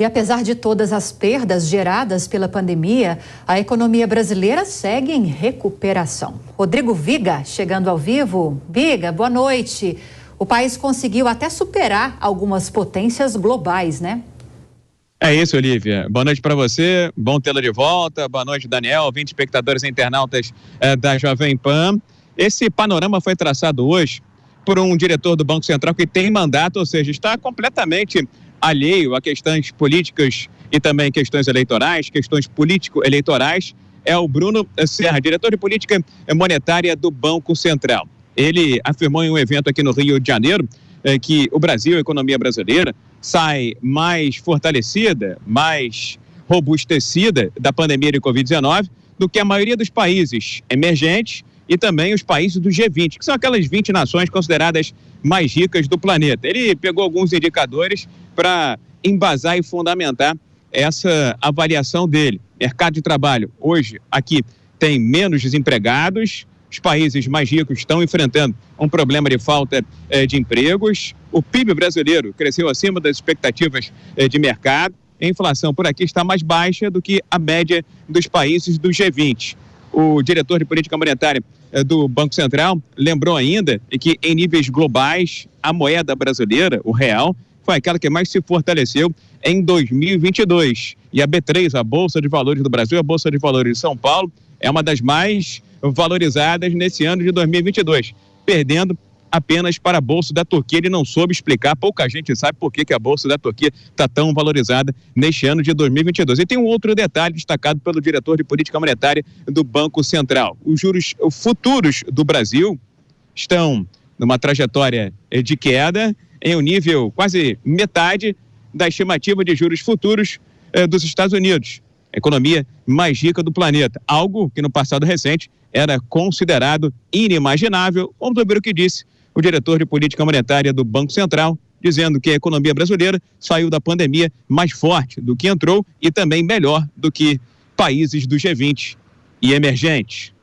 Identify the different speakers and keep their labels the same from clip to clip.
Speaker 1: E apesar de todas as perdas geradas pela pandemia, a economia brasileira segue em recuperação. Rodrigo Viga, chegando ao vivo. Viga, boa noite. O país conseguiu até superar algumas potências globais, né?
Speaker 2: É isso, Olivia. Boa noite para você, bom tê-la de volta. Boa noite, Daniel, 20 espectadores e internautas da Jovem Pan. Esse panorama foi traçado hoje por um diretor do Banco Central que tem mandato, ou seja, está completamente alheio a questões políticas e também questões eleitorais, questões político-eleitorais, é o Bruno Serra, diretor de política monetária do Banco Central. Ele afirmou em um evento aqui no Rio de Janeiro que o Brasil, a economia brasileira, sai mais fortalecida, mais robustecida da pandemia de Covid-19 do que a maioria dos países emergentes e também os países do G20, que são aquelas 20 nações consideradas mais ricas do planeta. Ele pegou alguns indicadores para embasar e fundamentar essa avaliação dele. Mercado de trabalho, hoje, aqui, tem menos desempregados, os países mais ricos estão enfrentando um problema de falta de empregos, o PIB brasileiro cresceu acima das expectativas de mercado, a inflação por aqui está mais baixa do que a média dos países do G20. O diretor de política monetária do Banco Central lembrou ainda que em níveis globais a moeda brasileira, o real, foi aquela que mais se fortaleceu em 2022. E a B3, a Bolsa de Valores do Brasil, a Bolsa de Valores de São Paulo, é uma das mais valorizadas nesse ano de 2022, perdendo apenas para a Bolsa da Turquia. Ele não soube explicar, pouca gente sabe por que a Bolsa da Turquia está tão valorizada neste ano de 2022. E tem um outro detalhe destacado pelo diretor de política monetária do Banco Central. Os juros futuros do Brasil estão numa trajetória de queda em um nível quase metade da estimativa de juros futuros dos Estados Unidos, a economia mais rica do planeta, algo que no passado recente era considerado inimaginável. Vamos ouvir o que disse o diretor de política monetária do Banco Central, dizendo que a economia brasileira saiu da pandemia mais forte do que entrou e também melhor do que países do G20 e emergentes.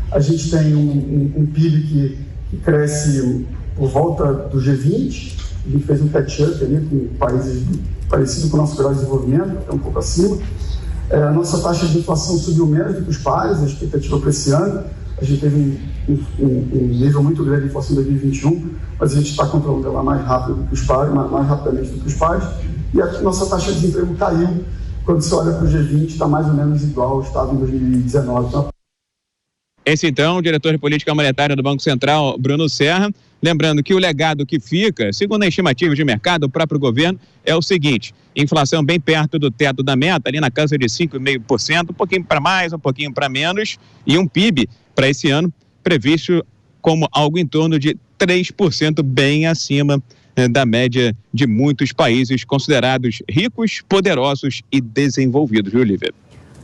Speaker 3: A gente tem um PIB que cresce por volta do G20, a gente fez um catch-up ali com países parecidos com o nosso grau de desenvolvimento, até um pouco acima. A nossa taxa de inflação subiu menos do que os pares, a expectativa para esse ano. A gente teve um nível muito grande de inflação em 2021, mas a gente está controlando ela mais rápido do que os pares, mais rapidamente do que os pares. E a nossa taxa de desemprego caiu. Quando você olha para o G20, está mais ou menos igual ao estado em 2019. Então,
Speaker 2: esse, então, o diretor de política monetária do Banco Central, Bruno Serra, lembrando que o legado que fica, segundo a estimativa de mercado, o próprio governo, é o seguinte: inflação bem perto do teto da meta, ali na casa de 5,5%, um pouquinho para mais, um pouquinho para menos, e um PIB para esse ano previsto como algo em torno de 3%, bem acima da média de muitos países considerados ricos, poderosos e desenvolvidos, viu, Olivia?